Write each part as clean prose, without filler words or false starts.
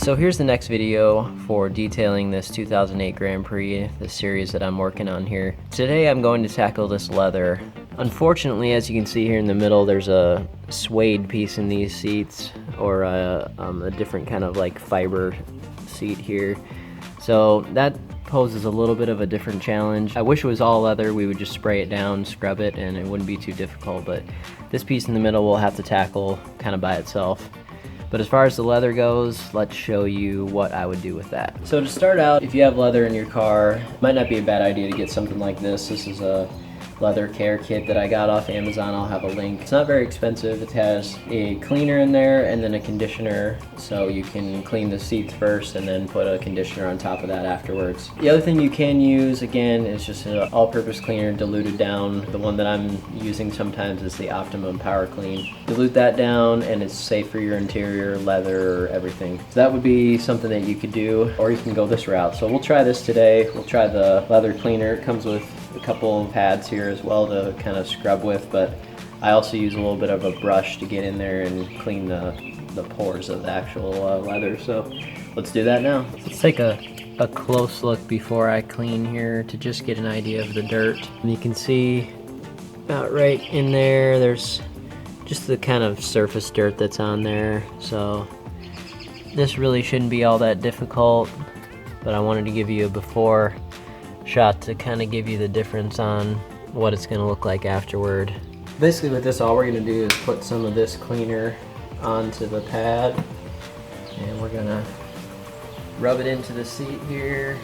So here's the next video for detailing this 2008 Grand Prix, the series that I'm working on here. Today I'm going to tackle this leather. Unfortunately, as you can see here in the middle, there's a suede piece in these seats, or a different kind of like fiber seat here. So that poses a little bit of a different challenge. I wish it was all leather. We would just spray it down, scrub it, and it wouldn't be too difficult, but this piece in the middle we'll have to tackle kind of by itself. But as far as the leather goes, let's show you what I would do with that. So to start out, if you have leather in your car, it might not be a bad idea to get something like this. This is a leather care kit that I got off Amazon. I'll have a link. It's not very expensive. It has a cleaner in there and then a conditioner, so you can clean the seats first and then put a conditioner on top of that afterwards. The other thing you can use, again, is just an all-purpose cleaner diluted down. The one that I'm using sometimes is the Optimum Power Clean. Dilute that down and it's safe for your interior, leather, everything. So that would be something that you could do, or you can go this route. So we'll try this today. We'll try the leather cleaner. It comes with a couple of pads here as well to kind of scrub with, but I also use a little bit of a brush to get in there and clean the pores of the actual leather. So let's do that now. Let's take a close look before I clean here to just get an idea of the dirt. And you can see about right in there, there's just the kind of surface dirt that's on there. So this really shouldn't be all that difficult, but I wanted to give you a before shot to kind of give you the difference on what it's going to look like afterward. Basically with this, all we're going to do is put some of this cleaner onto the pad, and we're going to rub it into the seat here.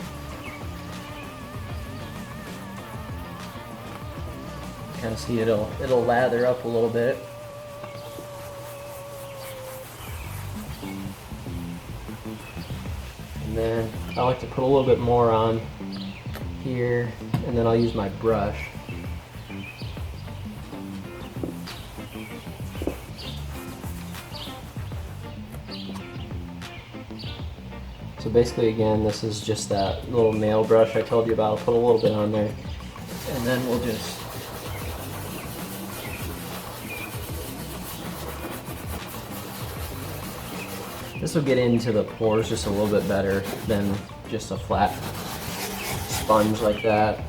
Kind of see it'll lather up a little bit. And then I like to put a little bit more on here, and then I'll use my brush. So basically, again, this is just that little nail brush I told you about. I'll put a little bit on there, and then we'll just this will get into the pores just a little bit better than just a flat sponge like that.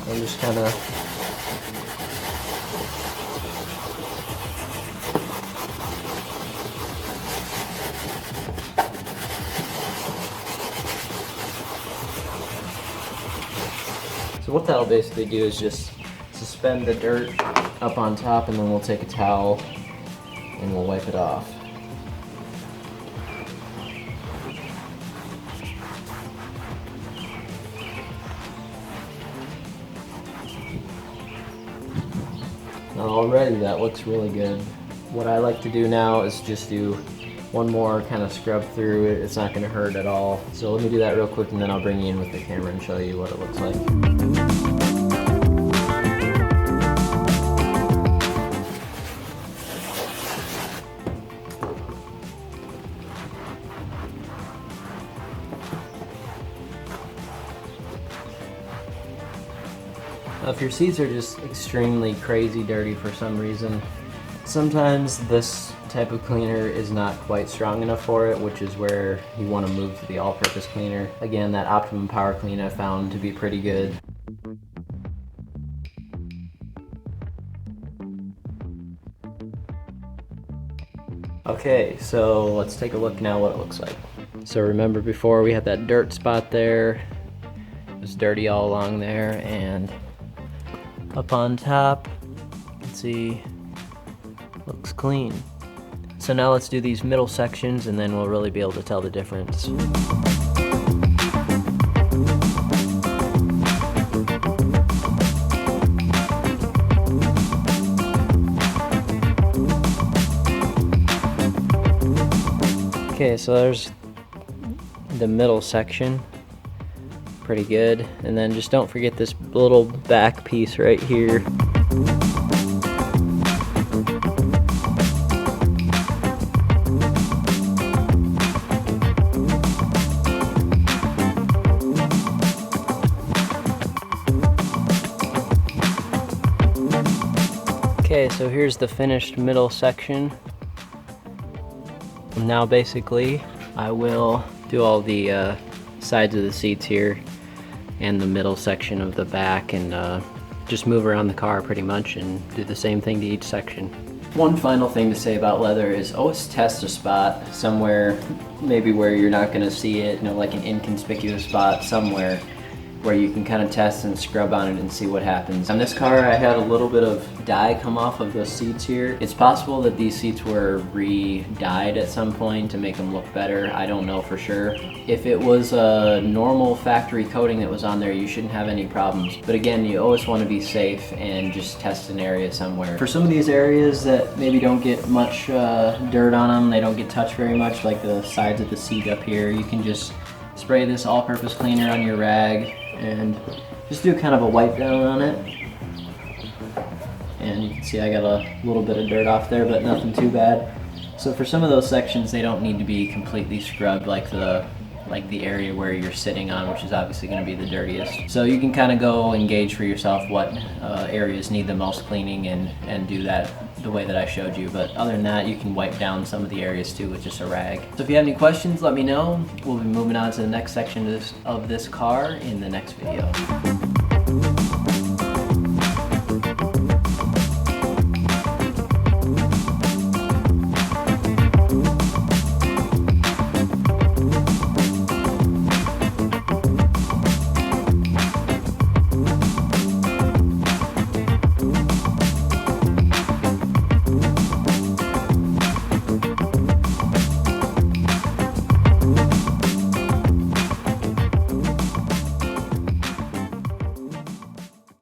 And just kind of so what that'll basically do is just suspend the dirt up on top, and then we'll take a towel and we'll wipe it off. Now already that looks really good. What I like to do now is just do one more kind of scrub through it. It's not going to hurt at all. So let me do that real quick, and then I'll bring you in with the camera and show you what it looks like. Now, if your seats are just extremely crazy dirty for some reason, sometimes this type of cleaner is not quite strong enough for it, which is where you want to move to the all-purpose cleaner. Again, that Optimum Power Clean I found to be pretty good. Okay, so let's take a look now what it looks like. So remember before we had that dirt spot there. It was dirty all along there, and up on top, you can see, looks clean. So now let's do these middle sections, and then we'll really be able to tell the difference. Okay, so there's the middle section. Pretty good. And then just don't forget this little back piece right here. Okay, so here's the finished middle section. Now basically I will do all the sides of the seats here and the middle section of the back, and just move around the car pretty much and do the same thing to each section. One final thing to say about leather is always test a spot somewhere, maybe where you're not going to see it, you know, like an inconspicuous spot somewhere where you can kind of test and scrub on it and see what happens. On this car, I had a little bit of dye come off of the seats here. It's possible that these seats were re-dyed at some point to make them look better. I don't know for sure. If it was a normal factory coating that was on there, you shouldn't have any problems. But again, you always want to be safe and just test an area somewhere. For some of these areas that maybe don't get much dirt on them, they don't get touched very much, like the sides of the seat up here, you can just spray this all-purpose cleaner on your rag and just do kind of a wipe down on it. And you can see I got a little bit of dirt off there, but nothing too bad. So for some of those sections, they don't need to be completely scrubbed, like the area where you're sitting on, which is obviously going to be the dirtiest. So you can kind of go and gauge for yourself what areas need the most cleaning and do that the way that I showed you. But other than that, you can wipe down some of the areas too with just a rag. So if you have any questions, let me know. We'll be moving on to the next section of this car in the next video.